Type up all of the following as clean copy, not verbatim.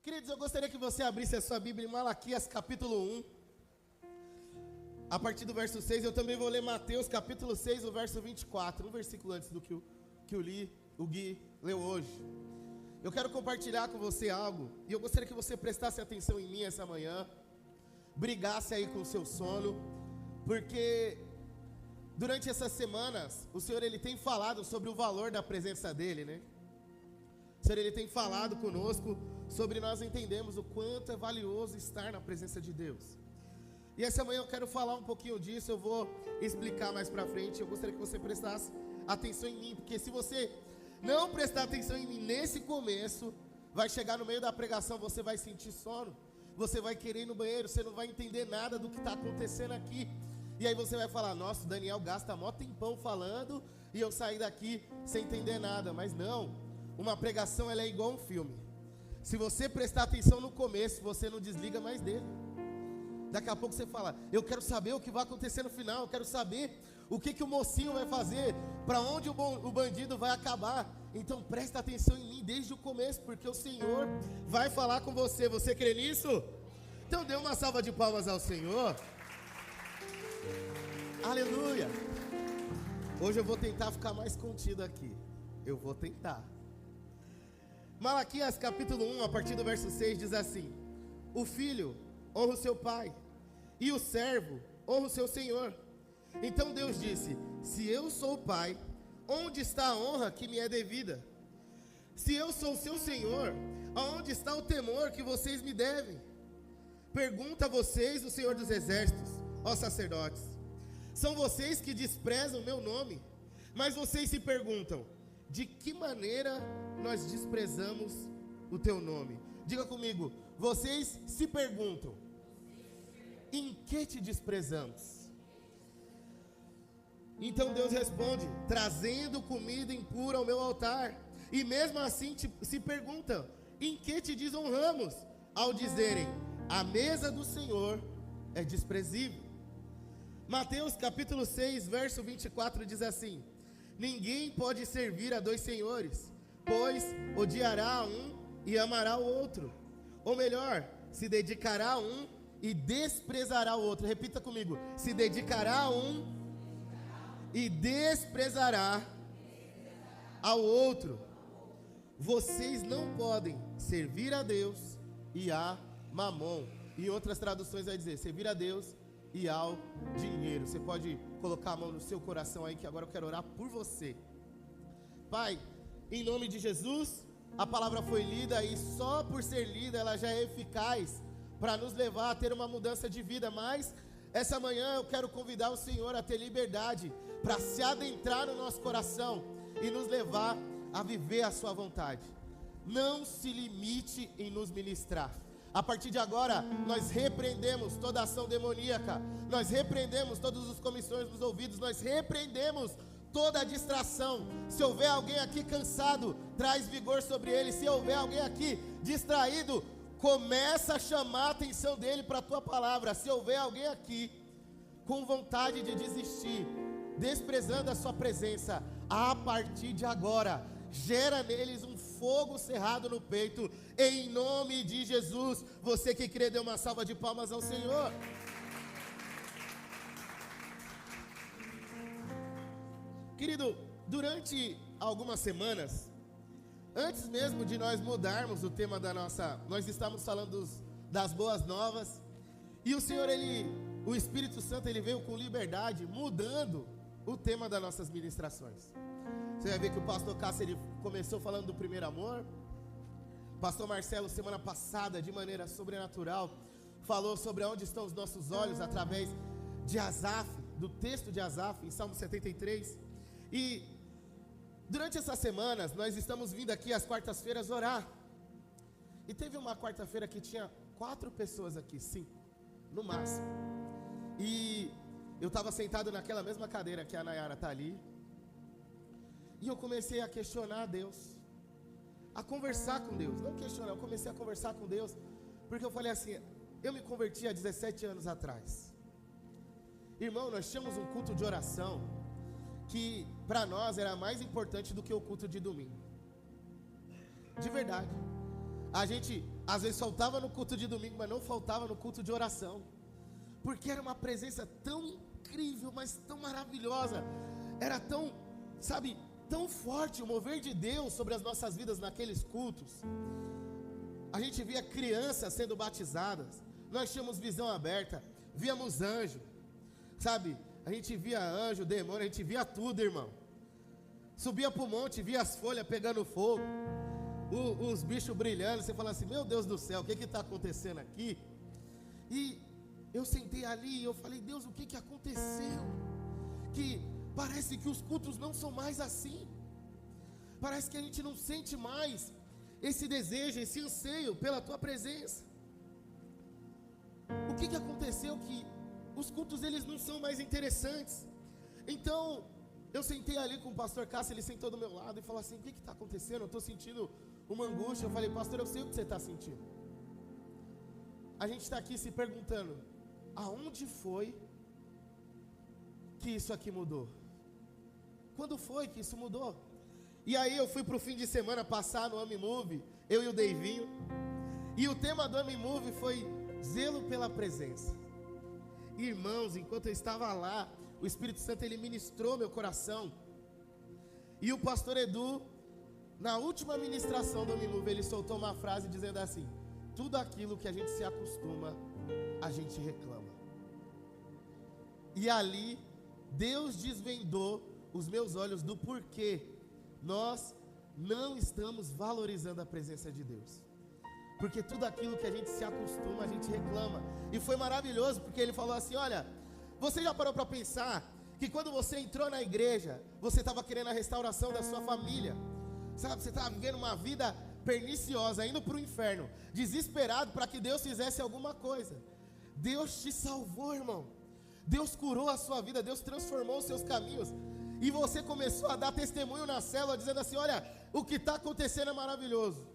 Queridos, eu gostaria que você abrisse a sua Bíblia em Malaquias capítulo 1. A partir do verso 6, eu também vou ler Mateus capítulo 6, o verso 24. Um versículo antes do que o Gui leu hoje. Eu quero compartilhar com você algo, e eu gostaria que você prestasse atenção em mim essa manhã. Brigasse aí com o seu sono, porque durante essas semanas, o Senhor ele tem falado sobre o valor da presença dEle, né? O Senhor ele tem falado conosco sobre nós entendemos o quanto é valioso estar na presença de Deus. E essa manhã eu quero falar um pouquinho disso, eu vou explicar mais pra frente. Eu gostaria que você prestasse atenção em mim, porque se você não prestar atenção em mim nesse começo, vai chegar no meio da pregação, você vai sentir sono, você vai querer ir no banheiro, você não vai entender nada do que está acontecendo aqui. E aí você vai falar, nossa, o Daniel gasta mó tempão falando e eu saí daqui sem entender nada. Mas não, uma pregação ela é igual um filme. Se você prestar atenção no começo, você não desliga mais dele. Daqui a pouco você fala, eu quero saber o que vai acontecer no final, eu quero saber o que o mocinho vai fazer, para onde o bandido vai acabar. Então presta atenção em mim desde o começo, porque o Senhor vai falar com você. Você crê nisso? Então dê uma salva de palmas ao Senhor. Aleluia. Hoje eu vou tentar ficar mais contido aqui. Eu vou tentar. Malaquias capítulo 1, a partir do verso 6 diz assim: o filho honra o seu pai, e o servo honra o seu senhor. Então Deus disse: se eu sou o pai, onde está a honra que me é devida? Se eu sou o seu senhor, aonde está o temor que vocês me devem? Pergunta a vocês o Senhor dos exércitos, ó sacerdotes. São vocês que desprezam meu nome. Mas vocês se perguntam, de que maneira nós desprezamos o teu nome? Diga comigo, vocês se perguntam, em que te desprezamos? Então Deus responde, trazendo comida impura ao meu altar. E mesmo assim se perguntam, em que te desonramos? Ao dizerem, a mesa do Senhor é desprezível. Mateus capítulo 6, verso 24 diz assim: ninguém pode servir a dois senhores, pois odiará a um e amará o outro. Ou melhor, se dedicará a um e desprezará o outro. Repita comigo, se dedicará a um e desprezará ao outro. Vocês não podem servir a Deus e a Mamon. Em outras traduções vai dizer, servir a Deus e ao dinheiro. Você pode colocar a mão no seu coração aí, que agora eu quero orar por você. Pai, em nome de Jesus, a palavra foi lida e só por ser lida ela já é eficaz para nos levar a ter uma mudança de vida. Mas essa manhã eu quero convidar o Senhor a ter liberdade para se adentrar no nosso coração e nos levar a viver a sua vontade. Não se limite em nos ministrar. A partir de agora, nós repreendemos toda ação demoníaca, nós repreendemos todas as comissões dos ouvidos, nós repreendemos toda a distração. Se houver alguém aqui cansado, traz vigor sobre ele. Se houver alguém aqui distraído, começa a chamar a atenção dele para a tua palavra. Se houver alguém aqui com vontade de desistir, desprezando a sua presença, a partir de agora, gera neles um fogo cerrado no peito, em nome de Jesus. Você que crê, dê uma salva de palmas ao Senhor. Querido, durante algumas semanas, antes mesmo de nós mudarmos o tema da nossa, nós estávamos falando das boas novas, e o Senhor, o Espírito Santo, ele veio com liberdade, mudando o tema das nossas ministrações. Você vai ver que o pastor Cássio, ele começou falando do primeiro amor. Pastor Marcelo, semana passada, de maneira sobrenatural, falou sobre onde estão os nossos olhos, através de Asaf, do texto de Asaf, em Salmo 73. E durante essas semanas, nós estamos vindo aqui às quartas-feiras orar. E teve uma quarta-feira que tinha 4 pessoas aqui, 5, no máximo. E eu estava sentado naquela mesma cadeira que a Nayara está ali. E eu comecei a questionar a Deus, a conversar com Deus. Não questionar, eu comecei a conversar com Deus, porque eu falei assim, eu me converti há 17 anos atrás. Irmão, nós tínhamos um culto de oração que para nós era mais importante do que o culto de domingo. De verdade. A gente às vezes faltava no culto de domingo, mas não faltava no culto de oração, porque era uma presença tão incrível, mas tão maravilhosa. Era tão, sabe, tão forte o mover de Deus sobre as nossas vidas naqueles cultos. A gente via crianças sendo batizadas, nós tínhamos visão aberta, víamos anjo, sabe? A gente via anjo, demônio, a gente via tudo, irmão. Subia para o monte, via as folhas pegando fogo, os bichos brilhando. Você fala assim, meu Deus do céu, o que está acontecendo aqui? E eu sentei ali e eu falei, Deus, o que aconteceu? Que parece que os cultos não são mais assim. Parece que a gente não sente mais esse desejo, esse anseio pela tua presença. O que aconteceu? Que os cultos, eles não são mais interessantes. Então eu sentei ali com o pastor Cássio, ele sentou do meu lado e falou assim, o que está acontecendo? Eu estou sentindo uma angústia. Eu falei, pastor, eu sei o que você está sentindo. A gente está aqui se perguntando, aonde foi que isso aqui mudou? Quando foi que isso mudou? E aí eu fui para o fim de semana passar no AmiMove, eu e o Deivinho, e o tema do AmiMove foi zelo pela presença. Irmãos, enquanto eu estava lá, o Espírito Santo, ele ministrou meu coração. E o pastor Edu, na última ministração do AmiMove, ele soltou uma frase dizendo assim, tudo aquilo que a gente se acostuma, a gente reclama. E ali, Deus desvendou os meus olhos do porquê nós não estamos valorizando a presença de Deus. Porque tudo aquilo que a gente se acostuma, a gente reclama. E foi maravilhoso, porque ele falou assim, olha, você já parou para pensar que quando você entrou na igreja, você estava querendo a restauração da sua família, sabe, você estava vivendo uma vida perniciosa, indo para o inferno, desesperado para que Deus fizesse alguma coisa. Deus te salvou, irmão. Deus curou a sua vida, Deus transformou os seus caminhos. E você começou a dar testemunho na célula, dizendo assim, olha, o que está acontecendo é maravilhoso.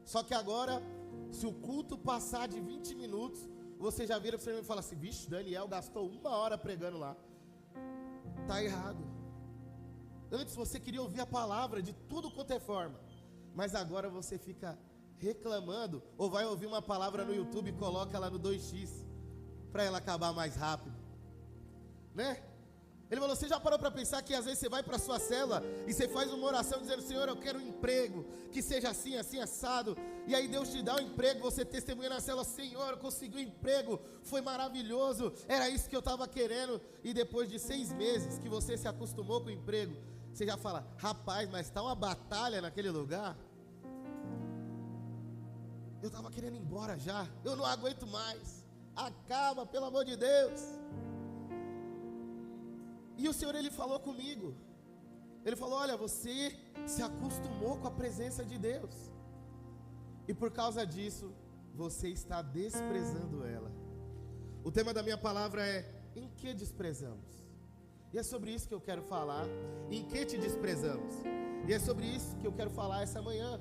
Só que agora, se o culto passar de 20 minutos, você já vira para você e fala assim, vixe, Daniel gastou 1 hora pregando lá. Está errado. Antes você queria ouvir a palavra de tudo quanto é forma, mas agora você fica reclamando, ou vai ouvir uma palavra no YouTube e coloca ela no 2x, para ela acabar mais rápido, né? Ele falou, você já parou para pensar que às vezes você vai para a sua célula e você faz uma oração dizendo, Senhor, eu quero um emprego, que seja assim, assim, assado. E aí Deus te dá um emprego, você testemunha na célula, Senhor, eu consegui um emprego, foi maravilhoso, era isso que eu estava querendo. E depois de 6 meses que você se acostumou com o emprego, você já fala, rapaz, mas está uma batalha naquele lugar. Eu estava querendo ir embora já, eu não aguento mais, acaba, pelo amor de Deus. E o Senhor, ele falou comigo. Ele falou, olha, você se acostumou com a presença de Deus. E por causa disso, você está desprezando ela. O tema da minha palavra é, em que desprezamos? E é sobre isso que eu quero falar. Em que te desprezamos? E é sobre isso que eu quero falar essa manhã.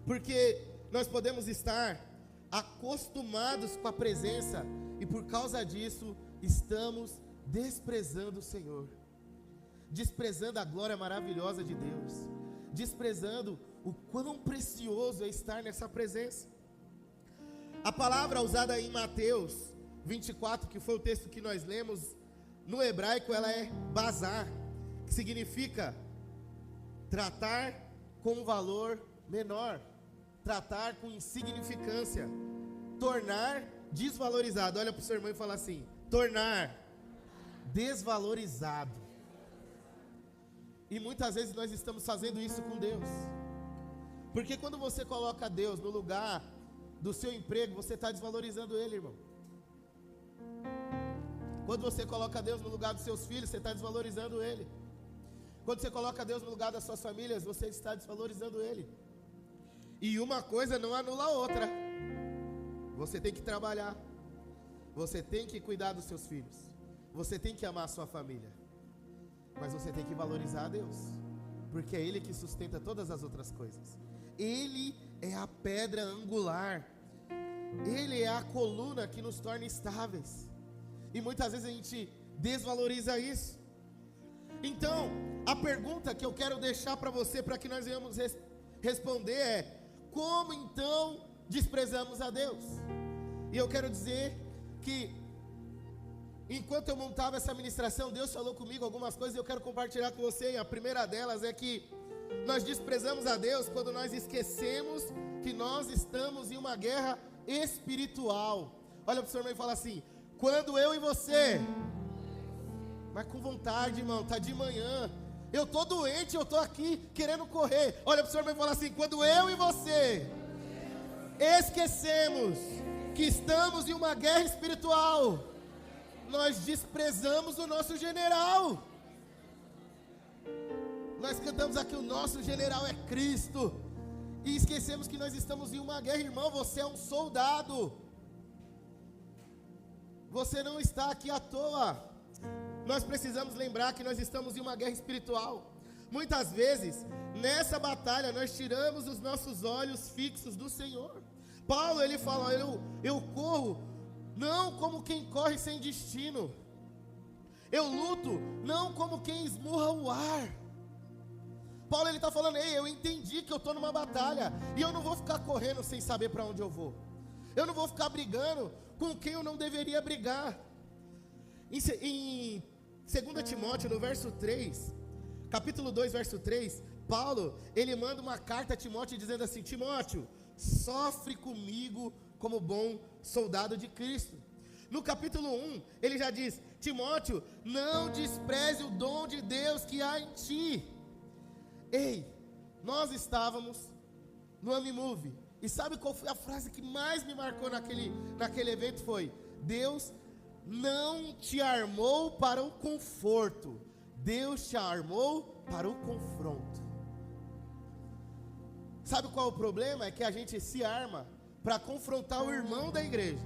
Porque nós podemos estar acostumados com a presença, e por causa disso, estamos desprezando o Senhor, desprezando a glória maravilhosa de Deus, desprezando o quão precioso é estar nessa presença. A palavra usada em Mateus 24, que foi o texto que nós lemos, no hebraico ela é bazar, que significa tratar com valor menor, tratar com insignificância, tornar desvalorizado. Olha para o seu irmão e fala assim, tornar desvalorizado. E muitas vezes nós estamos fazendo isso com Deus, porque quando você coloca Deus no lugar do seu emprego, você está desvalorizando Ele, irmão. Quando você coloca Deus no lugar dos seus filhos, você está desvalorizando Ele. Quando você coloca Deus no lugar das suas famílias, você está desvalorizando Ele. E uma coisa não anula a outra. Você tem que trabalhar, você tem que cuidar dos seus filhos, você tem que amar a sua família, mas você tem que valorizar a Deus, porque é Ele que sustenta todas as outras coisas. Ele é a pedra angular, Ele é a coluna que nos torna estáveis, e muitas vezes a gente desvaloriza isso. Então, a pergunta que eu quero deixar para você, para que nós venhamos responder é, como então desprezamos a Deus. E eu quero dizer que, enquanto eu montava essa ministração, Deus falou comigo algumas coisas e eu quero compartilhar com você. E a primeira delas é que nós desprezamos a Deus quando nós esquecemos que nós estamos em uma guerra espiritual. Olha para o seu irmão e fala assim: quando eu e você, mas com vontade, irmão, está de manhã, eu estou doente, eu estou aqui querendo correr. Olha para o seu irmão e fala assim: quando eu e você esquecemos que estamos em uma guerra espiritual, nós desprezamos o nosso general. Nós cantamos aqui: o nosso general é Cristo, e esquecemos que nós estamos em uma guerra. Irmão, você é um soldado, você não está aqui à toa. Nós precisamos lembrar que nós estamos em uma guerra espiritual. Muitas vezes, nessa batalha, nós tiramos os nossos olhos fixos do Senhor. Paulo, ele fala: eu corro não como quem corre sem destino, eu luto não como quem esmurra o ar. Paulo, ele está falando: ei, eu entendi que eu estou numa batalha, e eu não vou ficar correndo sem saber para onde eu vou. Eu não vou ficar brigando com quem eu não deveria brigar. Em 2 Timóteo, no verso 3, capítulo 2, verso 3, Paulo, ele manda uma carta a Timóteo dizendo assim: Timóteo, sofre comigo como bom soldado de Cristo. No capítulo 1, ele já diz: Timóteo, não despreze o dom de Deus que há em ti. Ei, nós estávamos no AmiMove, e sabe qual foi a frase que mais me marcou naquele evento? Foi: Deus não te armou para o conforto, Deus te armou para o confronto. Sabe qual é o problema? É que a gente se arma para confrontar o irmão da igreja,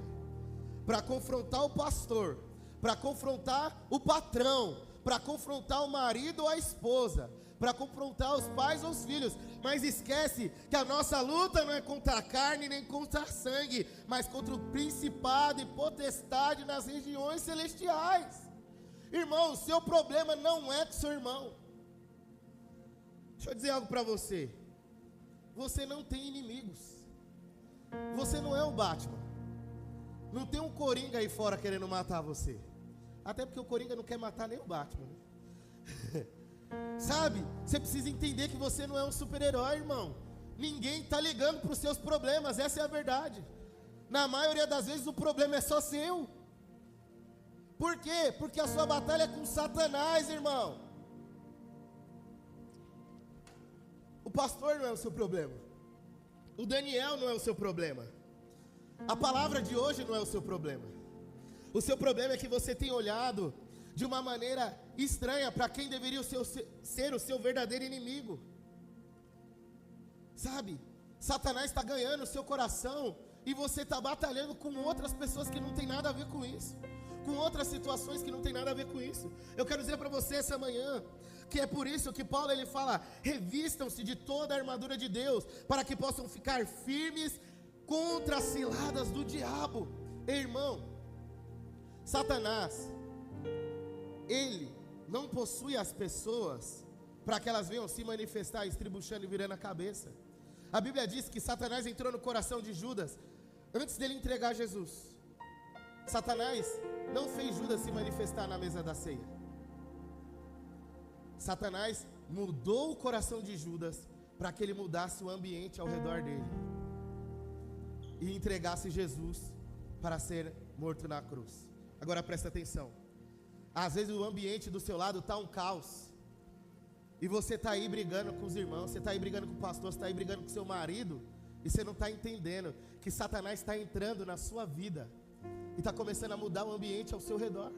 para confrontar o pastor, para confrontar o patrão, para confrontar o marido ou a esposa, para confrontar os pais ou os filhos, mas esquece que a nossa luta não é contra a carne nem contra sangue, mas contra o principado e potestade nas regiões celestiais. Irmão, o seu problema não é com seu irmão. Deixa eu dizer algo para você: você não tem inimigos, você não é o Batman, não tem um Coringa aí fora querendo matar você, até porque o Coringa não quer matar nem o Batman, né? Sabe, você precisa entender que você não é um super-herói, irmão. Ninguém está ligando para os seus problemas, essa é a verdade. Na maioria das vezes o problema é só seu. Por quê? Porque a sua batalha é com Satanás, irmão. O pastor não é o seu problema, o Daniel não é o seu problema, a palavra de hoje não é o seu problema. O seu problema é que você tem olhado de uma maneira estranha para quem deveria ser o seu verdadeiro inimigo. Sabe, Satanás está ganhando o seu coração, e você está batalhando com outras pessoas que não tem nada a ver com isso, com outras situações que não tem nada a ver com isso. Eu quero dizer para você essa manhã que é por isso que Paulo, ele fala: revistam-se de toda a armadura de Deus, para que possam ficar firmes contra as ciladas do diabo. Irmão, Satanás, ele não possui as pessoas para que elas venham se manifestar estribuchando e virando a cabeça. A Bíblia diz que Satanás entrou no coração de Judas antes dele entregar Jesus. Satanás não fez Judas se manifestar na mesa da ceia. Satanás mudou o coração de Judas para que ele mudasse o ambiente ao redor dele e entregasse Jesus para ser morto na cruz. Agora presta atenção: às vezes o ambiente do seu lado está um caos, e você está aí brigando com os irmãos, você está aí brigando com o pastor, você está aí brigando com seu marido, e você não está entendendo que Satanás está entrando na sua vida e está começando a mudar o ambiente ao seu redor.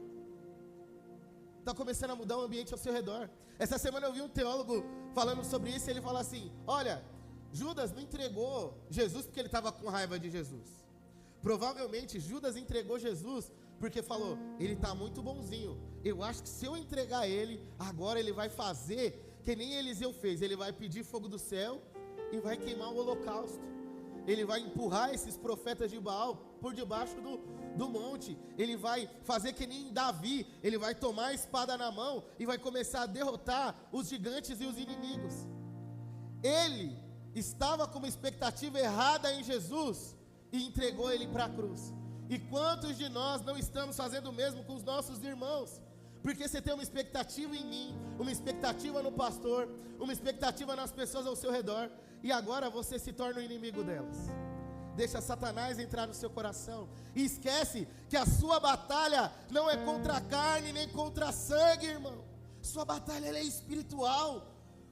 Está começando a mudar o ambiente ao seu redor. Essa semana eu vi um teólogo falando sobre isso, e ele fala assim: olha, Judas não entregou Jesus porque ele estava com raiva de Jesus. Provavelmente Judas entregou Jesus porque falou: ele está muito bonzinho, eu acho que se eu entregar ele, agora ele vai fazer que nem Eliseu fez, ele vai pedir fogo do céu e vai queimar o holocausto. Ele vai empurrar esses profetas de Baal por debaixo do monte. Ele vai fazer que nem Davi, ele vai tomar a espada na mão e vai começar a derrotar os gigantes e os inimigos. Ele estava com uma expectativa errada em Jesus e entregou ele para a cruz. E quantos de nós não estamos fazendo o mesmo com os nossos irmãos? Porque você tem uma expectativa em mim, uma expectativa no pastor, uma expectativa nas pessoas ao seu redor, e agora você se torna o inimigo delas. Deixa Satanás entrar no seu coração e esquece que a sua batalha não é contra a carne nem contra a sangue, irmão. Sua batalha ela é espiritual.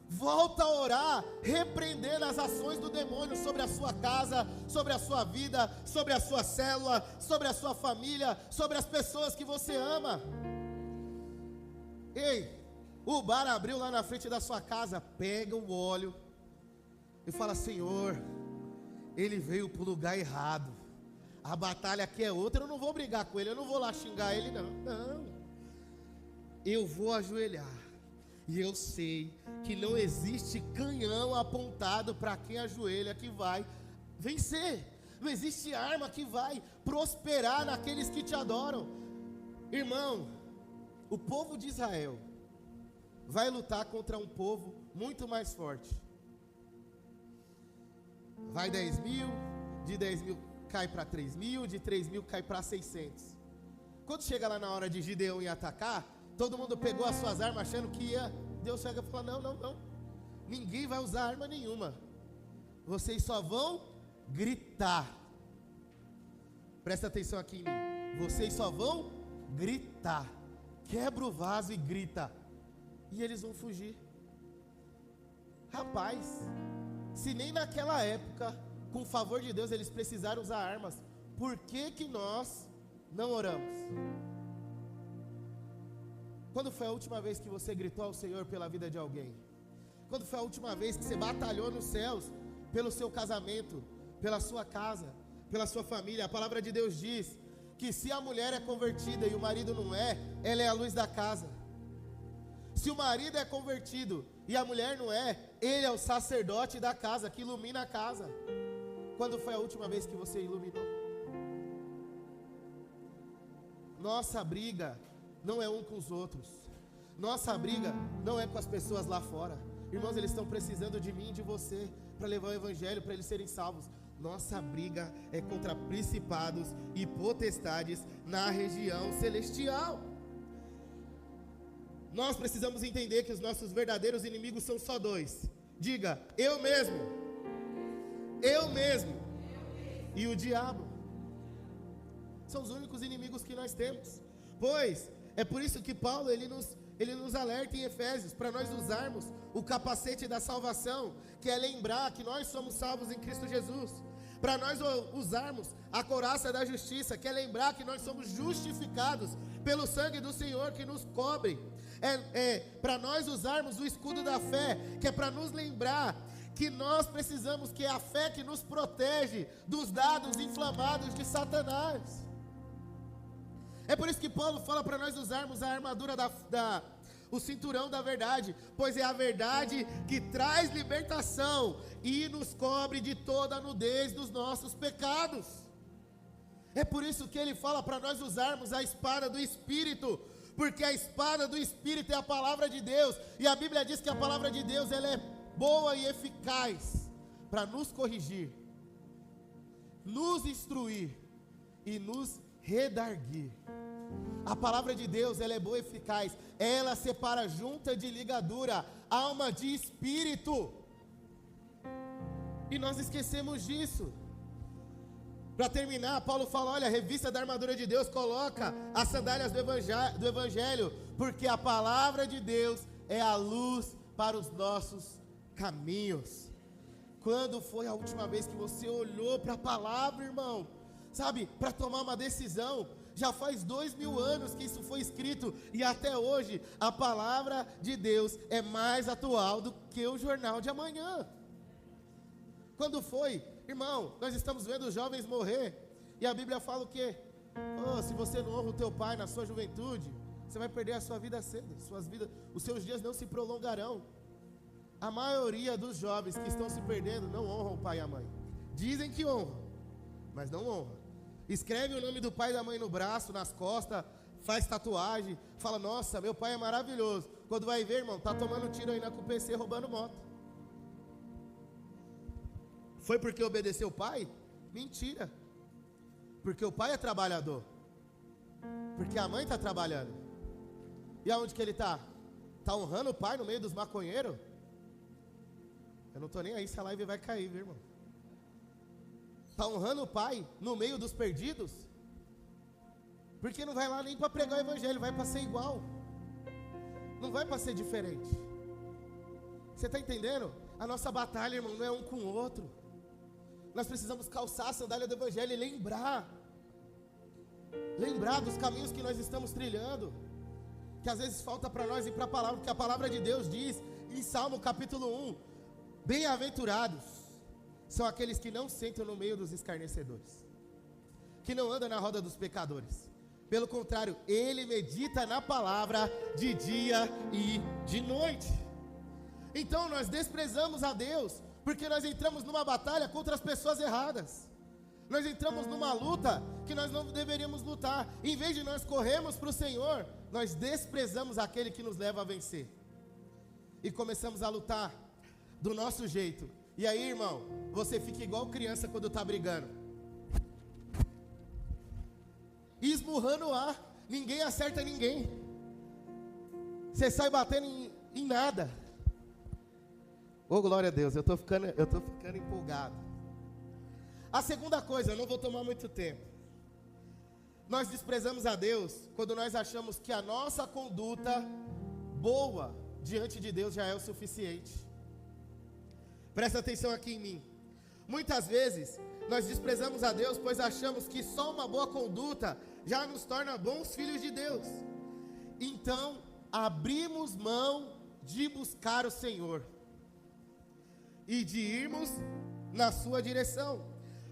Volta a orar, repreendendo as ações do demônio sobre a sua casa, sobre a sua vida, sobre a sua célula, sobre a sua família, sobre as pessoas que você ama. Ei, o bar abriu lá na frente da sua casa, pega o óleo e fala: Senhor, ele veio para o lugar errado, a batalha aqui é outra, eu não vou brigar com ele, eu não vou lá xingar ele não, eu vou ajoelhar, e eu sei que não existe canhão apontado para quem ajoelha que vai vencer, não existe arma que vai prosperar naqueles que te adoram. Irmão, o povo de Israel vai lutar contra um povo muito mais forte. Vai 10 mil, de 10 mil cai para 3 mil, de 3 mil cai para 600. Quando chega lá na hora de Gideão ir atacar, todo mundo pegou as suas armas achando que ia. Deus chega e fala: não, ninguém vai usar arma nenhuma, vocês só vão gritar. Presta atenção aqui em mim, vocês só vão gritar. Quebra o vaso e grita, e eles vão fugir. Rapaz, se nem naquela época, com o favor de Deus, eles precisaram usar armas, por que nós não oramos? Quando foi a última vez que você gritou ao Senhor pela vida de alguém? Quando foi a última vez que você batalhou nos céus pelo seu casamento, pela sua casa, pela sua família? A palavra de Deus diz que se a mulher é convertida e o marido não é, ela é a luz da casa. Se o marido é convertido e a mulher não é, ele é o sacerdote da casa, que ilumina a casa. Quando foi a última vez que você iluminou? Nossa briga não é um com os outros, nossa briga não é com as pessoas lá fora. Irmãos, eles estão precisando de mim e de você para levar o evangelho, para eles serem salvos. Nossa briga é contra principados e potestades na região celestial. Nós precisamos entender que os nossos verdadeiros inimigos são só dois. Diga: eu mesmo e o diabo. São os únicos inimigos que nós temos. Pois é por isso que Paulo ele nos alerta em Efésios para nós usarmos o capacete da salvação, que é lembrar que nós somos salvos em Cristo Jesus. Para nós usarmos a couraça da justiça, que é lembrar que nós somos justificados pelo sangue do Senhor que nos cobre. Para nós usarmos o escudo da fé, que é para nos lembrar que nós precisamos, que é a fé que nos protege dos dardos inflamados de Satanás. É por isso que Paulo fala para nós usarmos a armadura o cinturão da verdade, pois é a verdade que traz libertação e nos cobre de toda a nudez dos nossos pecados. É por isso que ele fala para nós usarmos a espada do Espírito, porque a espada do Espírito é a palavra de Deus, e a Bíblia diz que a palavra de Deus ela é boa e eficaz para nos corrigir, nos instruir e nos redarguir. A palavra de Deus ela é boa e eficaz, ela separa junta de ligadura, alma de espírito, e nós esquecemos disso. Para terminar, Paulo fala: olha, revista da armadura de Deus, coloca as sandálias do evangelho, porque a palavra de Deus é a luz para os nossos caminhos. Quando foi a última vez que você olhou para a palavra, irmão? Sabe, para tomar uma decisão? Já faz 2000 anos que isso foi escrito, e até hoje a palavra de Deus é mais atual do que o jornal de amanhã. Quando foi? Irmão, nós estamos vendo os jovens morrer, e a Bíblia fala o quê? Oh, se você não honra o teu pai na sua juventude, você vai perder a sua vida cedo, os seus dias não se prolongarão. A maioria dos jovens que estão se perdendo não honram o pai e a mãe. Dizem que honram, mas não honram. Escreve o nome do pai e da mãe no braço, nas costas, faz tatuagem, fala: nossa, meu pai é maravilhoso. Quando vai ver, irmão, tá tomando tiro aí na CUPC, roubando moto. Foi porque obedeceu o pai? Mentira. Porque o pai é trabalhador. Porque a mãe está trabalhando. E aonde que ele está? Está honrando o pai no meio dos maconheiros? Eu não estou nem aí se a live vai cair, viu, irmão? Está honrando o pai no meio dos perdidos? Porque não vai lá nem para pregar o evangelho, vai para ser igual. Não vai para ser diferente. Você está entendendo? A nossa batalha, irmão, não é um com o outro. Nós precisamos calçar a sandália do evangelho e lembrar dos caminhos que nós estamos trilhando, que às vezes falta para nós ir para a palavra, porque a palavra de Deus diz em Salmo capítulo 1, bem-aventurados são aqueles que não sentam no meio dos escarnecedores, que não andam na roda dos pecadores, pelo contrário, ele medita na palavra de dia e de noite. Então nós desprezamos a Deus, porque nós entramos numa batalha contra as pessoas erradas. Nós entramos numa luta que nós não deveríamos lutar. Em vez de nós corrermos para o Senhor, nós desprezamos aquele que nos leva a vencer. E começamos a lutar do nosso jeito. E aí, irmão, você fica igual criança quando está brigando. Esmurrando o ar. Ninguém acerta ninguém. Você sai batendo em nada. Oh, glória a Deus, eu tô ficando empolgado. A segunda coisa, eu não vou tomar muito tempo. Nós desprezamos a Deus quando nós achamos que a nossa conduta boa diante de Deus já é o suficiente. Presta atenção aqui em mim. Muitas vezes nós desprezamos a Deus pois achamos que só uma boa conduta já nos torna bons filhos de Deus. Então abrimos mão de buscar o Senhor e de irmos na sua direção.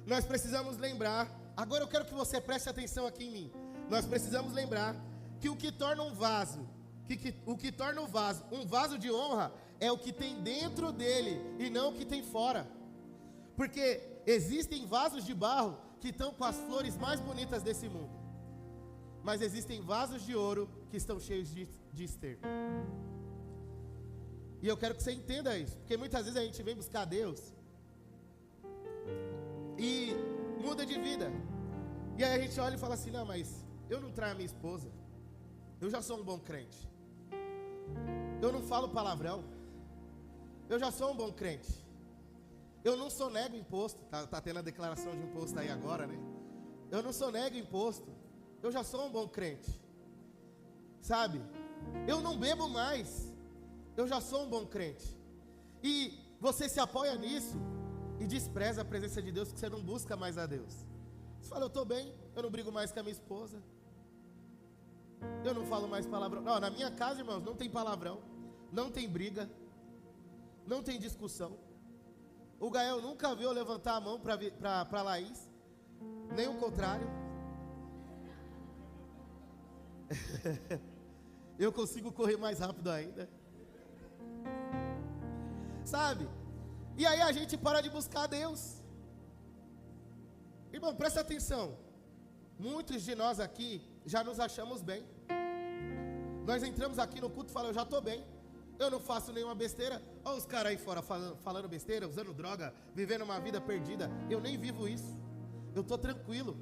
Nós precisamos lembrar, agora eu quero que você preste atenção aqui em mim. Nós precisamos lembrar que o que torna um vaso, um vaso de honra, é o que tem dentro dele e não o que tem fora. Porque existem vasos de barro que estão com as flores mais bonitas desse mundo, mas existem vasos de ouro que estão cheios de esterco. E eu quero que você entenda isso, porque muitas vezes a gente vem buscar Deus e muda de vida. E aí a gente olha e fala assim: não, mas eu não traio a minha esposa, eu já sou um bom crente, eu não falo palavrão, eu já sou um bom crente, eu não sonego imposto. Tá tendo a declaração de imposto aí agora, né? Eu não sonego imposto, eu já sou um bom crente, sabe? Eu não bebo mais, eu já sou um bom crente. E você se apoia nisso e despreza a presença de Deus, porque você não busca mais a Deus. Você fala: eu estou bem, eu não brigo mais com a minha esposa, eu não falo mais palavrão. Não, na minha casa, irmãos, não tem palavrão, não tem briga, não tem discussão. O Gael nunca viu eu levantar a mão para Laís, nem o contrário. Eu consigo correr mais rápido ainda, sabe? E aí a gente para de buscar a Deus. Irmão, presta atenção. Muitos de nós aqui já nos achamos bem. Nós entramos aqui no culto e falamos: eu já estou bem, eu não faço nenhuma besteira. Olha os caras aí fora falando besteira, usando droga, vivendo uma vida perdida. Eu nem vivo isso, eu estou tranquilo.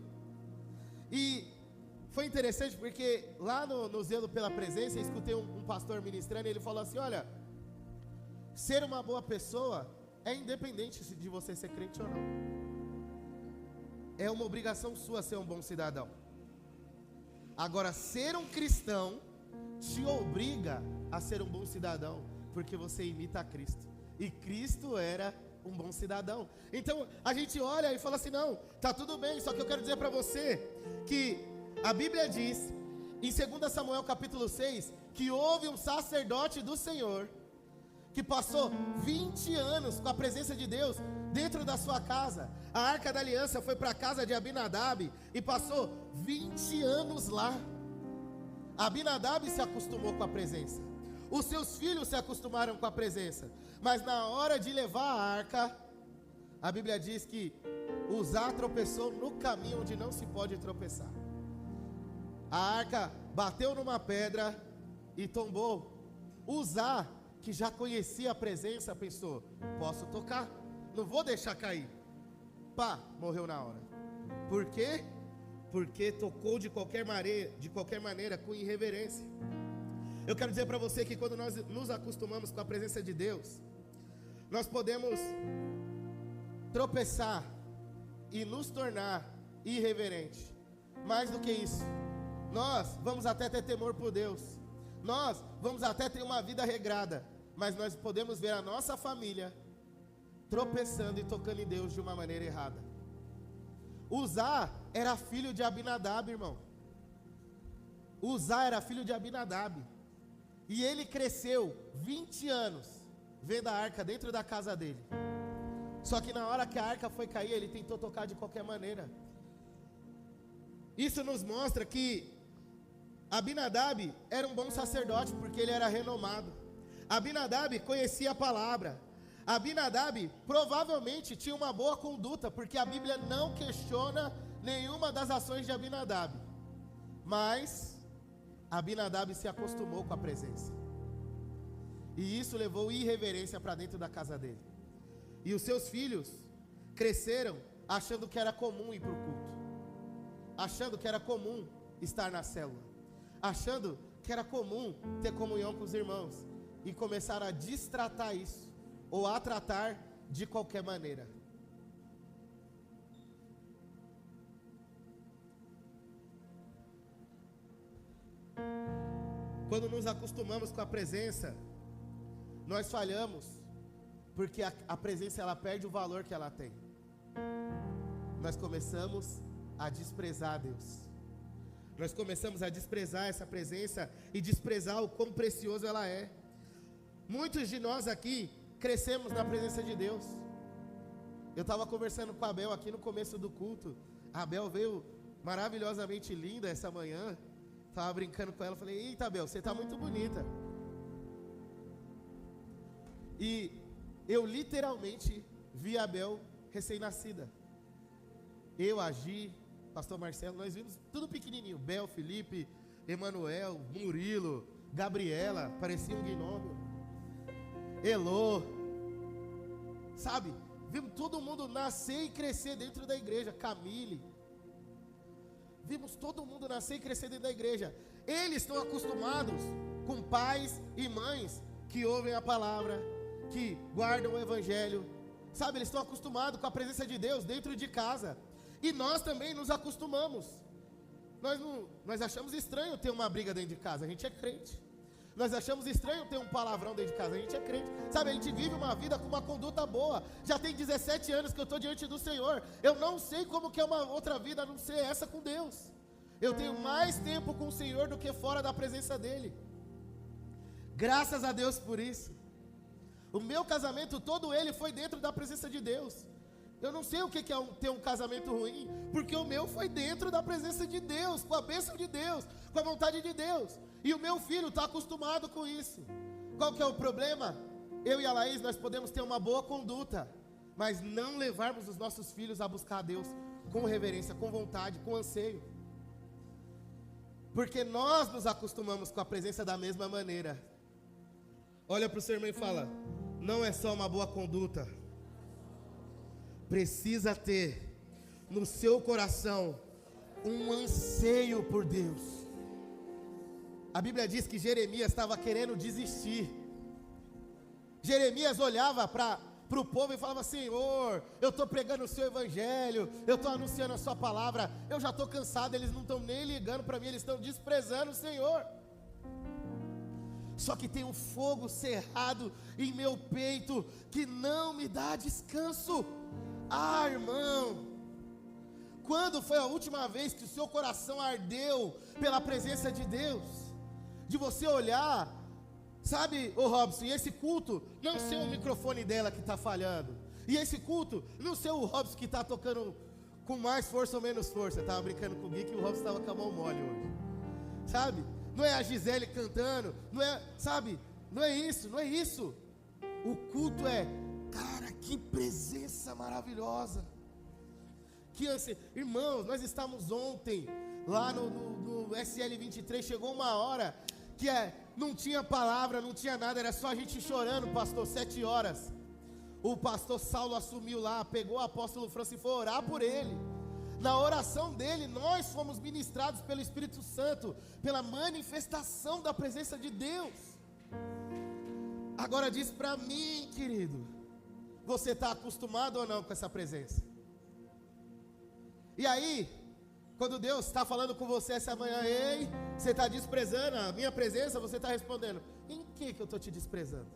E foi interessante porque lá no Zelo pela Presença, eu escutei um pastor ministrando e ele falou assim: olha, ser uma boa pessoa é independente de você ser crente ou não. É uma obrigação sua ser um bom cidadão. Agora, ser um cristão te obriga a ser um bom cidadão, porque você imita a Cristo. E Cristo era um bom cidadão. Então, a gente olha e fala assim: não, tá tudo bem, só que eu quero dizer para você que a Bíblia diz, em 2 Samuel capítulo 6, que houve um sacerdote do Senhor que passou 20 anos com a presença de Deus dentro da sua casa. A Arca da Aliança foi para a casa de Abinadab e passou 20 anos lá. Abinadab se acostumou com a presença, os seus filhos se acostumaram com a presença, mas na hora de levar a arca, a Bíblia diz que Uzá tropeçou no caminho onde não se pode tropeçar. A arca bateu numa pedra e tombou. Uzá, que já conhecia a presença, pensou: posso tocar, não vou deixar cair. pá, morreu na hora. Por quê? Porque tocou de qualquer maneira com irreverência. Eu quero dizer para você que quando nós nos acostumamos com a presença de Deus, nós podemos tropeçar e nos tornar irreverentes. Mais do que isso, nós vamos até ter temor por Deus, nós vamos até ter uma vida regrada, mas nós podemos ver a nossa família tropeçando e tocando em Deus de uma maneira errada. Uzá era filho de Abinadab, irmão. Uzá era filho de Abinadab. E ele cresceu 20 anos vendo a arca dentro da casa dele. Só que na hora que a arca foi cair, ele tentou tocar de qualquer maneira. Isso nos mostra que Abinadab era um bom sacerdote, porque ele era renomado. Abinadab conhecia a palavra. Abinadab provavelmente tinha uma boa conduta, porque a Bíblia não questiona nenhuma das ações de Abinadab. Mas Abinadab se acostumou com a presença, e isso levou irreverência para dentro da casa dele. E os seus filhos cresceram achando que era comum ir para o culto, achando que era comum estar na célula, achando que era comum ter comunhão com os irmãos, e começaram a destratar isso, ou a tratar de qualquer maneira. Quando nos acostumamos com a presença, nós falhamos, porque a presença ela perde o valor que ela tem. Nós começamos a desprezar Deus. Nós começamos a desprezar essa presença e desprezar o quão precioso ela é. Muitos de nós aqui crescemos na presença de Deus. Eu estava conversando com a Abel aqui no começo do culto. A Abel veio maravilhosamente linda essa manhã. Estava brincando com ela, falei: eita, Abel, você está muito bonita. E eu literalmente vi a Abel recém-nascida. Eu, a Gi, pastor Marcelo, nós vimos tudo pequenininho. Bel, Felipe, Emanuel, Murilo, Gabriela, parecia um gnômio. Elô, sabe? Vimos todo mundo nascer e crescer dentro da igreja. Camille. Vimos todo mundo nascer e crescer dentro da igreja. Eles estão acostumados com pais e mães que ouvem a palavra, que guardam o evangelho. Sabe, eles estão acostumados com a presença de Deus dentro de casa. E nós também nos acostumamos. Nós achamos estranho ter uma briga dentro de casa. A gente é crente. Nós achamos estranho ter um palavrão dentro de casa. A gente é crente. Sabe, a gente vive uma vida com uma conduta boa. Já tem 17 anos que eu estou diante do Senhor. Eu não sei como que é uma outra vida a não ser essa com Deus. Eu tenho mais tempo com o Senhor do que fora da presença dEle. Graças a Deus por isso. O meu casamento todo ele foi dentro da presença de Deus. Eu não sei o que é ter um casamento ruim, porque o meu foi dentro da presença de Deus, com a bênção de Deus, com a vontade de Deus. E o meu filho está acostumado com isso. Qual que é o problema? Eu e a Laís, nós podemos ter uma boa conduta, mas não levarmos os nossos filhos a buscar a Deus com reverência, com vontade, com anseio. Porque nós nos acostumamos com a presença da mesma maneira. Olha para o seu irmão e fala: não é só uma boa conduta, precisa ter no seu coração um anseio por Deus. A Bíblia diz que Jeremias estava querendo desistir. Jeremias olhava para o povo e falava: Senhor, eu estou pregando o seu evangelho, eu estou anunciando a sua palavra, eu já estou cansado, eles não estão nem ligando para mim, eles estão desprezando o Senhor. Só que tem um fogo cerrado em meu peito que não me dá descanso. Ah, irmão, quando foi a última vez que o seu coração ardeu pela presença de Deus? De você olhar, sabe, ô Robson, e esse culto não ser o microfone dela que está falhando, e esse culto não ser o Robson que está tocando com mais força ou menos força. Eu estava brincando com o Gui que o Robson estava com a mão mole hoje, sabe? Não é a Gisele cantando, não é, sabe, não é isso, não é isso. O culto é, cara, que presença maravilhosa. Que irmãos, nós estávamos ontem lá no SL23, chegou uma hora que não tinha palavra, não tinha nada, era só a gente chorando, pastor, 7 horas. o pastor Saulo assumiu lá, pegou o apóstolo Francisco e foi orar por ele. Na oração dele, nós fomos ministrados pelo Espírito Santo, pela manifestação da presença de Deus. Agora diz para mim, querido, você está acostumado ou não com essa presença? E aí, quando Deus está falando com você essa manhã, ei, você está desprezando a minha presença, você está respondendo, em que eu estou te desprezando?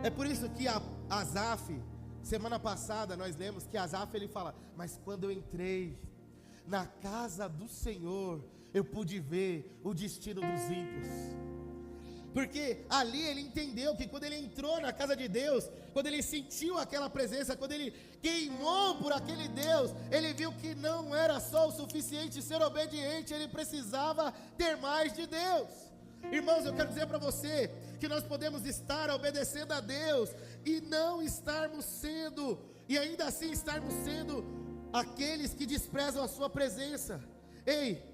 É por isso que Asaf, semana passada nós lemos que Asaf ele fala, mas quando eu entrei na casa do Senhor, eu pude ver o destino dos ímpios. Porque ali ele entendeu que quando ele entrou na casa de Deus, quando ele sentiu aquela presença, quando ele queimou por aquele Deus, ele viu que não era só o suficiente ser obediente, ele precisava ter mais de Deus. Irmãos, eu quero dizer para você que nós podemos estar obedecendo a Deus e não estarmos sendo, e ainda assim estarmos sendo aqueles que desprezam a sua presença. Ei,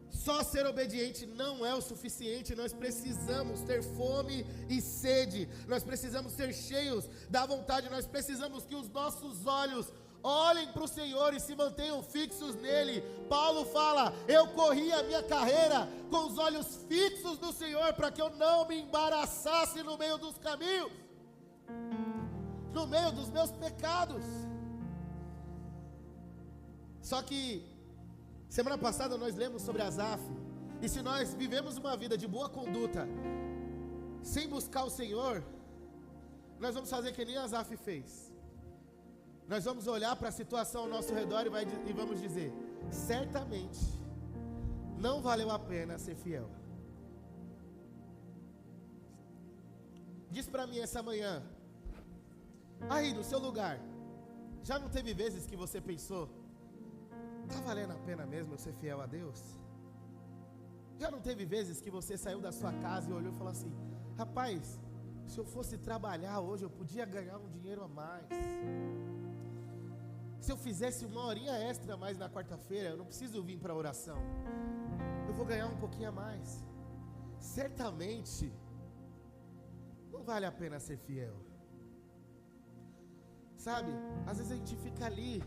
só ser obediente não é o suficiente, nós precisamos ter fome e sede, nós precisamos ser cheios da vontade, nós precisamos que os nossos olhos olhem para o Senhor e se mantenham fixos nele. Paulo fala, eu corri a minha carreira com os olhos fixos no Senhor, para que eu não me embaraçasse no meio dos caminhos, no meio dos meus pecados. Só que semana passada nós lemos sobre Asaf, e se nós vivemos uma vida de boa conduta, sem buscar o Senhor, nós vamos fazer que nem Asaf fez. Nós vamos olhar para a situação ao nosso redor e vamos dizer, certamente, não valeu a pena ser fiel. Diz para mim essa manhã, aí no seu lugar, já não teve vezes que você pensou, está valendo a pena mesmo eu ser fiel a Deus? Já não teve vezes que você saiu da sua casa e olhou e falou assim, rapaz, se eu fosse trabalhar hoje eu podia ganhar um dinheiro a mais. Se eu fizesse uma horinha extra a mais na quarta-feira, eu não preciso vir para a oração, eu vou ganhar um pouquinho a mais. Certamente não vale a pena ser fiel. Sabe, às vezes a gente fica ali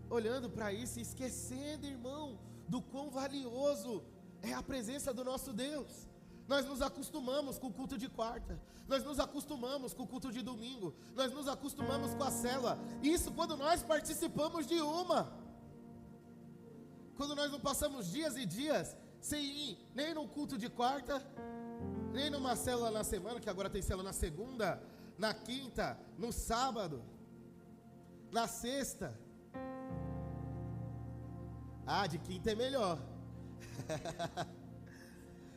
olhando para isso e esquecendo, irmão, do quão valioso é a presença do nosso Deus. Nós nos acostumamos com o culto de quarta, nós nos acostumamos com o culto de domingo, nós nos acostumamos com a célula. Isso quando nós participamos de uma. Quando nós não passamos dias e dias sem ir nem no culto de quarta, nem numa célula na semana, que agora tem célula na segunda, na quinta, no sábado, na sexta. Ah, de quinta é melhor.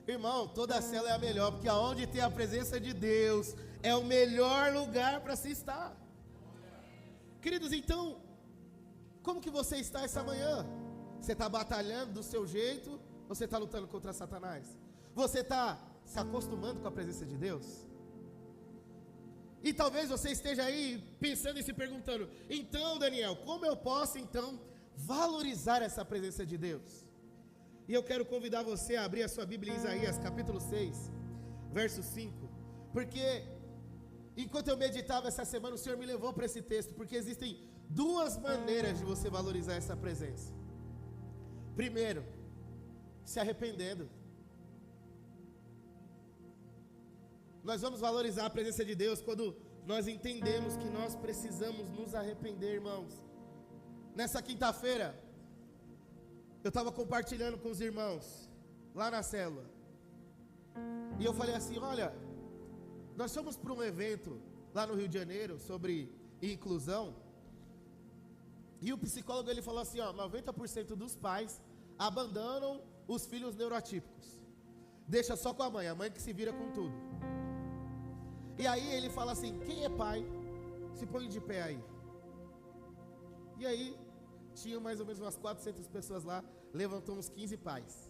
Irmão, toda célula é a melhor, porque aonde tem a presença de Deus é o melhor lugar para se estar. Queridos, então, como que você está essa manhã? Você está batalhando do seu jeito ou você está lutando contra Satanás? Você está se acostumando com a presença de Deus? E talvez você esteja aí pensando e se perguntando, então Daniel, como eu posso então valorizar essa presença de Deus? E eu quero convidar você a abrir a sua Bíblia em Isaías capítulo 6, verso 5, porque enquanto eu meditava essa semana, o Senhor me levou para esse texto, porque existem duas maneiras de você valorizar essa presença. Primeiro, se arrependendo. Nós vamos valorizar a presença de Deus quando nós entendemos que nós precisamos nos arrepender, irmãos. Nessa quinta-feira, eu estava compartilhando com os irmãos, lá na célula, e eu falei assim, olha, nós fomos para um evento, lá no Rio de Janeiro, sobre inclusão, e o psicólogo ele falou assim, ó, 90% dos pais abandonam os filhos neuroatípicos, deixa só com a mãe que se vira com tudo. E aí ele fala assim, quem é pai, se põe de pé aí. E aí, tinha mais ou menos umas 400 pessoas lá, levantou uns 15 pais.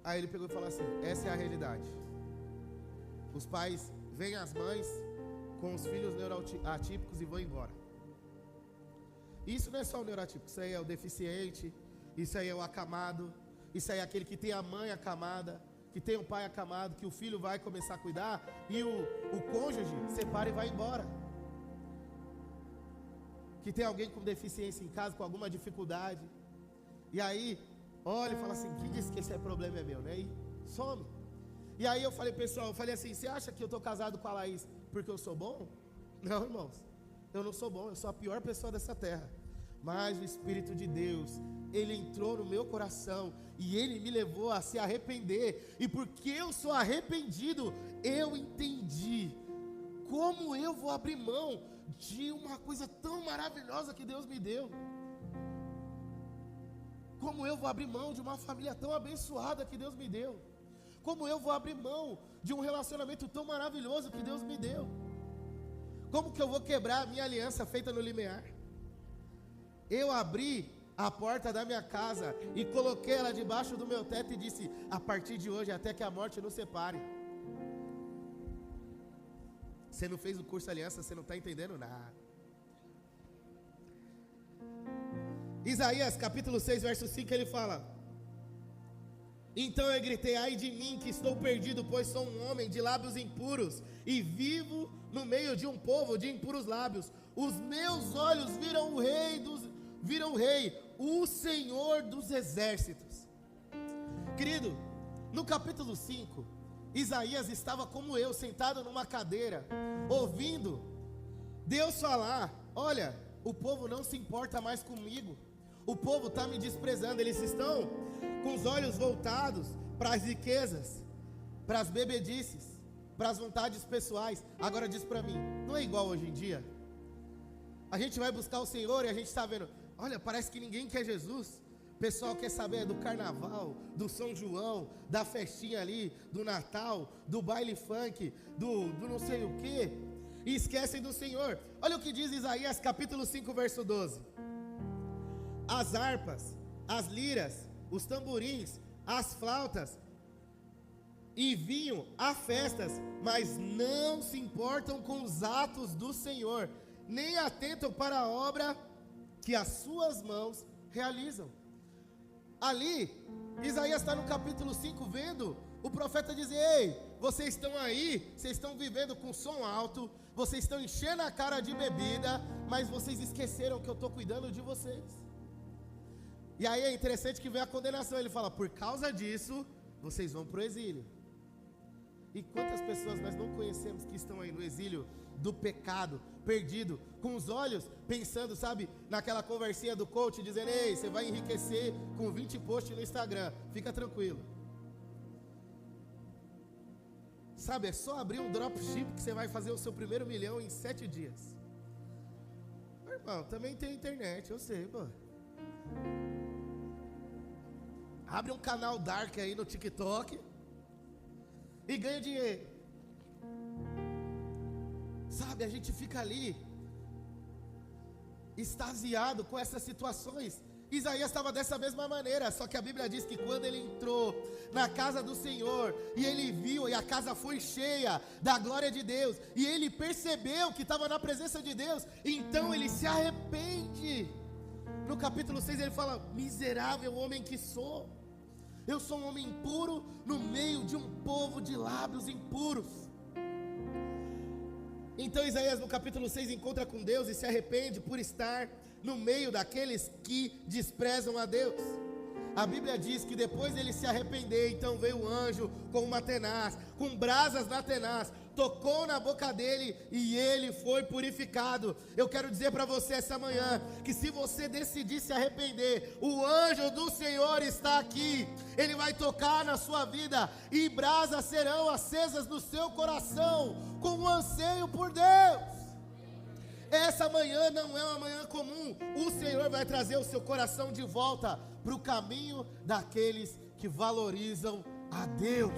Aí ele pegou e falou assim, essa é a realidade. Os pais veem as mães com os filhos neuroatípicos e vão embora. Isso não é só o neuroatípico, isso aí é o deficiente, isso aí é o acamado, isso aí é aquele que tem a mãe acamada, que tem um pai acamado, que o filho vai começar a cuidar e o cônjuge separa e vai embora. Que tem alguém com deficiência em casa, com alguma dificuldade, e aí olha e fala assim: quem disse que esse problema é meu, né? E some. E aí eu falei, pessoal, eu falei assim: você acha que eu estou casado com a Laís porque eu sou bom? Não, irmãos, eu não sou bom, eu sou a pior pessoa dessa terra. Mas o Espírito de Deus, Ele entrou no meu coração e Ele me levou a se arrepender. E porque eu sou arrependido, eu entendi como eu vou abrir mão de uma coisa tão maravilhosa que Deus me deu. Como eu vou abrir mão de uma família tão abençoada que Deus me deu. Como eu vou abrir mão de um relacionamento tão maravilhoso que Deus me deu. Como que eu vou quebrar a minha aliança feita no limiar? Eu abri a porta da minha casa e coloquei ela debaixo do meu teto e disse: a partir de hoje, até que a morte nos separe. Você não fez o curso aliança, você não está entendendo nada. Isaías capítulo 6, verso 5, ele fala: então eu gritei: ai de mim que estou perdido, pois sou um homem de lábios impuros e vivo no meio de um povo de impuros lábios. Os meus olhos viram o rei, o Senhor dos exércitos. Querido, no capítulo 5, Isaías estava como eu, sentado numa cadeira, ouvindo Deus falar: olha, o povo não se importa mais comigo, o povo está me desprezando, eles estão com os olhos voltados para as riquezas, para as bebedices, para as vontades pessoais. Agora diz para mim, não é igual hoje em dia? A gente vai buscar o Senhor e a gente está vendo: olha, parece que ninguém quer Jesus. O pessoal quer saber do carnaval, do São João, da festinha ali, do Natal, do baile funk, do não sei o que, e esquecem do Senhor. Olha o que diz Isaías capítulo 5, verso 12: as harpas, as liras, os tamborins, as flautas e vinho a festas, mas não se importam com os atos do Senhor, nem atentam para a obra que as suas mãos realizam. Ali, Isaías está no capítulo 5 vendo o profeta dizer: ei, vocês estão aí, vocês estão vivendo com som alto, vocês estão enchendo a cara de bebida, mas vocês esqueceram que eu estou cuidando de vocês. E aí é interessante que vem a condenação. Ele fala: por causa disso, vocês vão para o exílio. E quantas pessoas nós não conhecemos que estão aí no exílio do pecado, perdido, com os olhos pensando, sabe, naquela conversinha do coach, dizendo: ei, você vai enriquecer com 20 posts no Instagram, fica tranquilo. Sabe, é só abrir um dropship que você vai fazer o seu primeiro milhão em 7 dias. Irmão, também tem internet, eu sei, pô. Abre um canal dark aí no TikTok e ganha dinheiro. Sabe, a gente fica ali extasiado com essas situações. Isaías estava dessa mesma maneira, só que a Bíblia diz que quando ele entrou na casa do Senhor, e ele viu, e a casa foi cheia da glória de Deus, e ele percebeu que estava na presença de Deus, então ele se arrepende. No capítulo 6 ele fala: miserável homem que sou, eu sou um homem impuro no meio de um povo de lábios impuros. Então Isaías no capítulo 6 encontra com Deus e se arrepende por estar no meio daqueles que desprezam a Deus. A Bíblia diz que depois ele se arrepender, então veio o anjo com uma tenaz, com brasas na tenaz, tocou na boca dele e ele foi purificado. Eu quero dizer para você essa manhã, que se você decidir se arrepender, o anjo do Senhor está aqui, ele vai tocar na sua vida, e brasas serão acesas no seu coração, com um anseio por Deus. Essa manhã não é uma manhã comum. O Senhor vai trazer o seu coração de volta para o caminho daqueles que valorizam a Deus.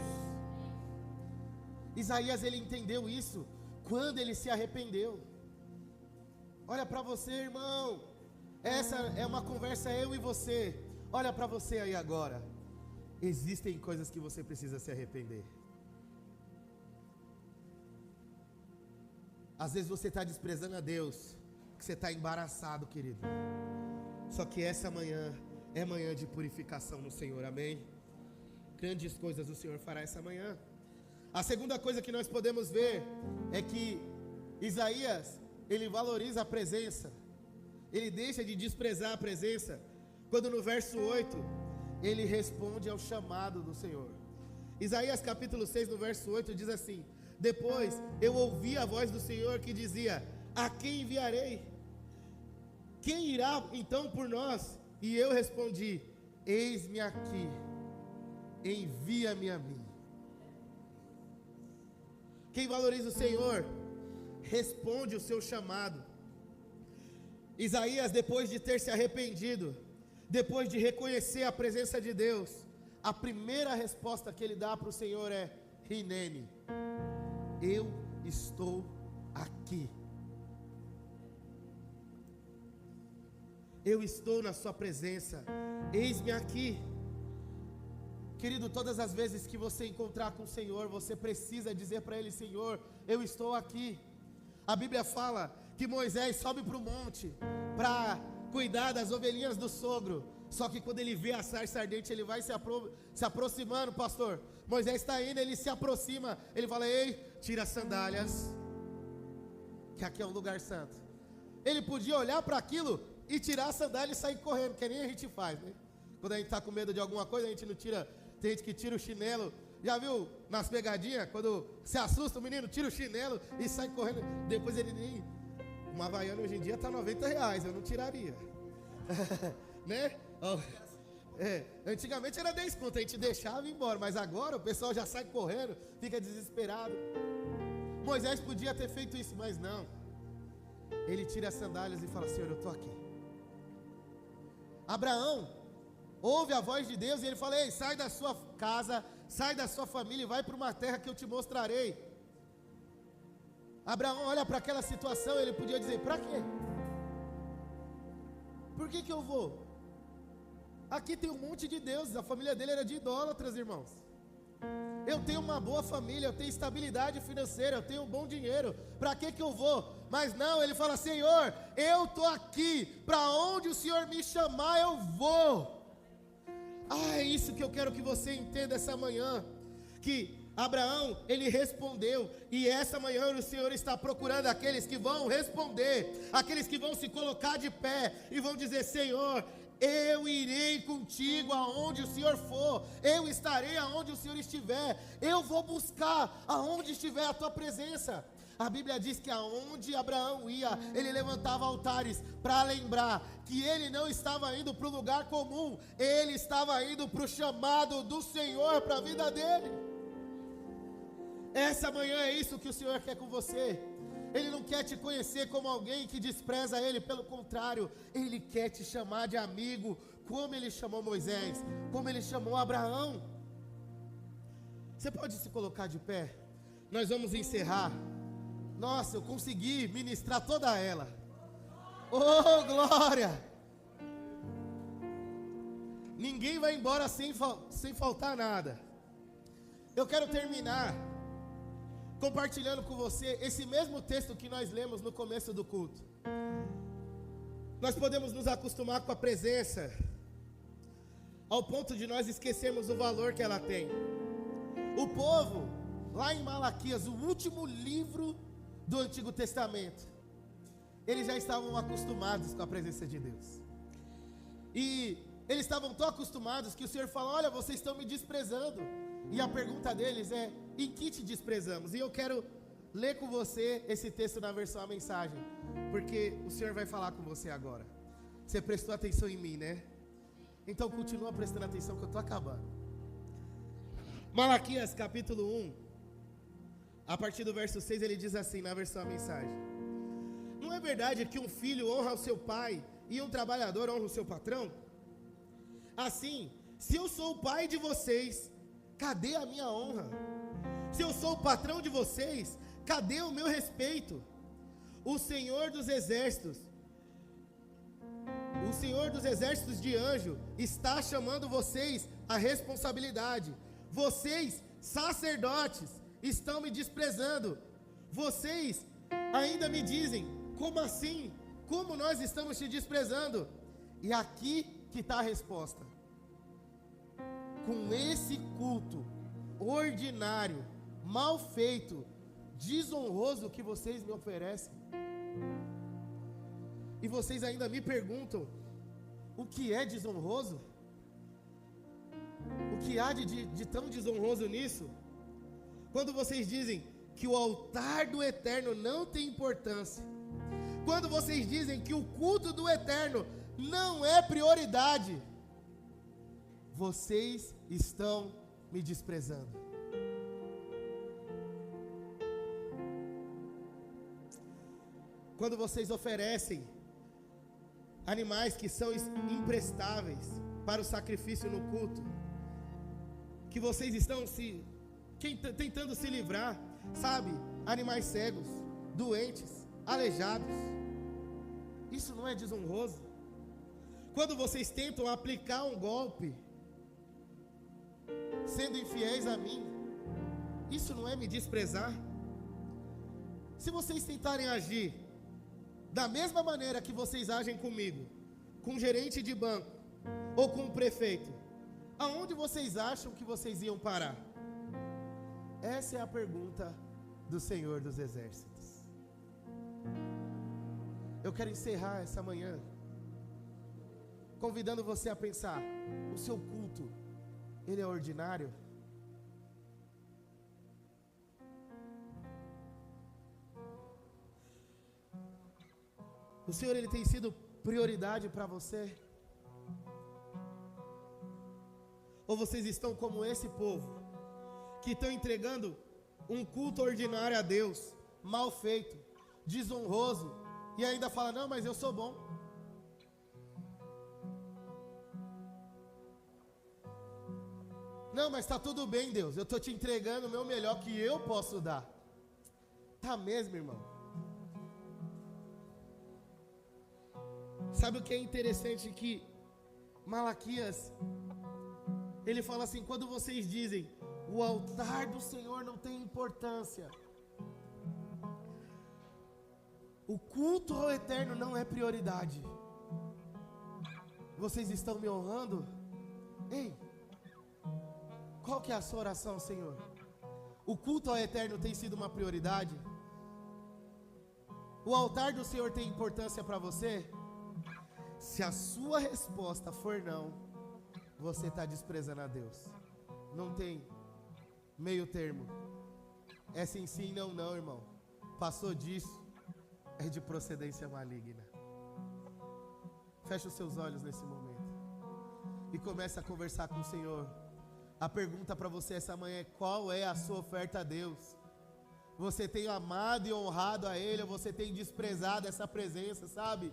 Isaías, ele entendeu isso quando ele se arrependeu. Olha para você, irmão, essa é uma conversa eu e você. Olha para você aí agora. Existem coisas que você precisa se arrepender. Às vezes você está desprezando a Deus, porque você está embaraçado, querido. Só que essa manhã é manhã de purificação no Senhor, amém? grandes coisas o Senhor fará essa manhã. A segunda coisa que nós podemos ver é que Isaías, ele valoriza a presença. Ele deixa de desprezar a presença, quando no verso 8, ele responde ao chamado do Senhor. Isaías capítulo 6, no verso 8, diz assim: depois eu ouvi a voz do Senhor que dizia: a quem enviarei? Quem irá então por nós? E eu respondi: eis-me aqui, envia-me a mim. Quem valoriza o Senhor, responde o seu chamado. Isaías, depois de ter se arrependido, depois de reconhecer a presença de Deus, a primeira resposta que ele dá para o Senhor é: Hinene, eu estou aqui. Eu estou na sua presença, eis-me aqui. Querido, todas as vezes que você encontrar com o Senhor, você precisa dizer para Ele: Senhor, eu estou aqui. A Bíblia fala que Moisés sobe para o monte para cuidar das ovelhinhas do sogro. Só que quando ele vê a sarça ardente, ele vai se aproximando, pastor. Moisés está indo, ele se aproxima, ele fala: ei, tira as sandálias, que aqui é um lugar santo. Ele podia olhar para aquilo e tirar a sandália e sair correndo, que nem a gente faz, né? Quando a gente está com medo de alguma coisa, a gente não tira. Tem gente que tira o chinelo. Já viu nas pegadinhas, quando se assusta o menino, tira o chinelo e sai correndo. Depois ele nem... Uma Havaiana hoje em dia está R$90, eu não tiraria. Né? Antigamente era 10 conto, a gente deixava e ia embora. Mas agora o pessoal já sai correndo, fica desesperado. Moisés podia ter feito isso, mas não. Ele tira as sandálias e fala: Senhor, eu estou aqui. Abraão ouve a voz de Deus e ele fala: ei, sai da sua casa, sai da sua família e vai para uma terra que eu te mostrarei. Abraão olha para aquela situação, ele podia dizer: para quê? Por que eu vou? Aqui tem um monte de deuses, a família dele era de idólatras, irmãos. Eu tenho uma boa família, eu tenho estabilidade financeira, eu tenho um bom dinheiro, para que eu vou? Mas não, ele fala: Senhor, eu estou aqui, para onde o Senhor me chamar eu vou. É isso que eu quero que você entenda essa manhã, que Abraão, ele respondeu, e essa manhã o Senhor está procurando aqueles que vão responder, aqueles que vão se colocar de pé e vão dizer: Senhor, eu irei contigo aonde o Senhor for, eu estarei aonde o Senhor estiver, eu vou buscar aonde estiver a tua presença. A Bíblia diz que aonde Abraão ia, ele levantava altares para lembrar que ele não estava indo para o lugar comum, ele estava indo para o chamado do Senhor para a vida dele. Essa manhã é isso que o Senhor quer com você. Ele não quer te conhecer como alguém que despreza Ele, pelo contrário, Ele quer te chamar de amigo, como Ele chamou Moisés, como Ele chamou Abraão. Você pode se colocar de pé? Nós vamos encerrar. Nossa, eu consegui ministrar toda ela. Oh, glória! Ninguém vai embora sem faltar nada. Eu quero terminar compartilhando com você esse mesmo texto que nós lemos no começo do culto. Nós podemos nos acostumar com a presença ao ponto de nós esquecermos o valor que ela tem. O povo, lá em Malaquias, o último livro do Antigo Testamento, eles já estavam acostumados com a presença de Deus. E eles estavam tão acostumados que o Senhor fala: olha, vocês estão me desprezando. E a pergunta deles é: em que te desprezamos? E eu quero ler com você esse texto na versão A Mensagem, porque o Senhor vai falar com você agora. Você prestou atenção em mim, né? Então continua prestando atenção que eu estou acabando. Malaquias capítulo 1, a partir do verso 6, ele diz assim na versão A Mensagem: não é verdade que um filho honra o seu pai e um trabalhador honra o seu patrão? Assim, se eu sou o pai de vocês, cadê a minha honra? Se eu sou o patrão de vocês, cadê o meu respeito? O Senhor dos exércitos de anjo está chamando vocês à responsabilidade. Vocês, sacerdotes, estão me desprezando. Vocês ainda me dizem: como assim? Como nós estamos te desprezando? E aqui que está a resposta. com esse culto ordinário, mal feito, desonroso que vocês me oferecem? E vocês ainda me perguntam o que é desonroso? O que há de tão desonroso nisso? Quando vocês dizem que o altar do eterno não tem importância, quando vocês dizem que o culto do eterno não é prioridade, vocês estão me desprezando. Quando vocês oferecem animais que são imprestáveis para o sacrifício no culto, que vocês estão tentando se livrar, sabe? Animais cegos, doentes, aleijados. Isso não é desonroso? Quando vocês tentam aplicar um golpe, sendo infiéis a mim, isso não é me desprezar? Se vocês tentarem agir da mesma maneira que vocês agem comigo, com o gerente de banco ou com o prefeito, aonde vocês acham que vocês iam parar? Essa é a pergunta do Senhor dos Exércitos. Eu quero encerrar essa manhã convidando você a pensar: o seu culto, ele é ordinário? O Senhor, ele tem sido prioridade para você? Ou vocês estão como esse povo, que estão entregando um culto ordinário a Deus, mal feito, desonroso, e ainda fala: não, mas eu sou bom. Não, mas está tudo bem, Deus, eu estou te entregando o meu melhor que eu posso dar. Tá mesmo, irmão? Sabe o que é interessante? Que Malaquias, ele fala assim: quando vocês dizem o altar do Senhor não tem importância, o culto ao eterno não é prioridade, vocês estão me honrando? Ei, qual que é a sua oração, Senhor? O culto ao eterno tem sido uma prioridade? O altar do Senhor tem importância para você? Se a sua resposta for não, você está desprezando a Deus. Não tem meio termo. É sim, sim, não, não, irmão. Passou disso, é de procedência maligna. Feche os seus olhos nesse momento e comece a conversar com o Senhor. A pergunta para você essa manhã é: qual é a sua oferta a Deus? Você tem amado e honrado a Ele, ou você tem desprezado essa presença, sabe?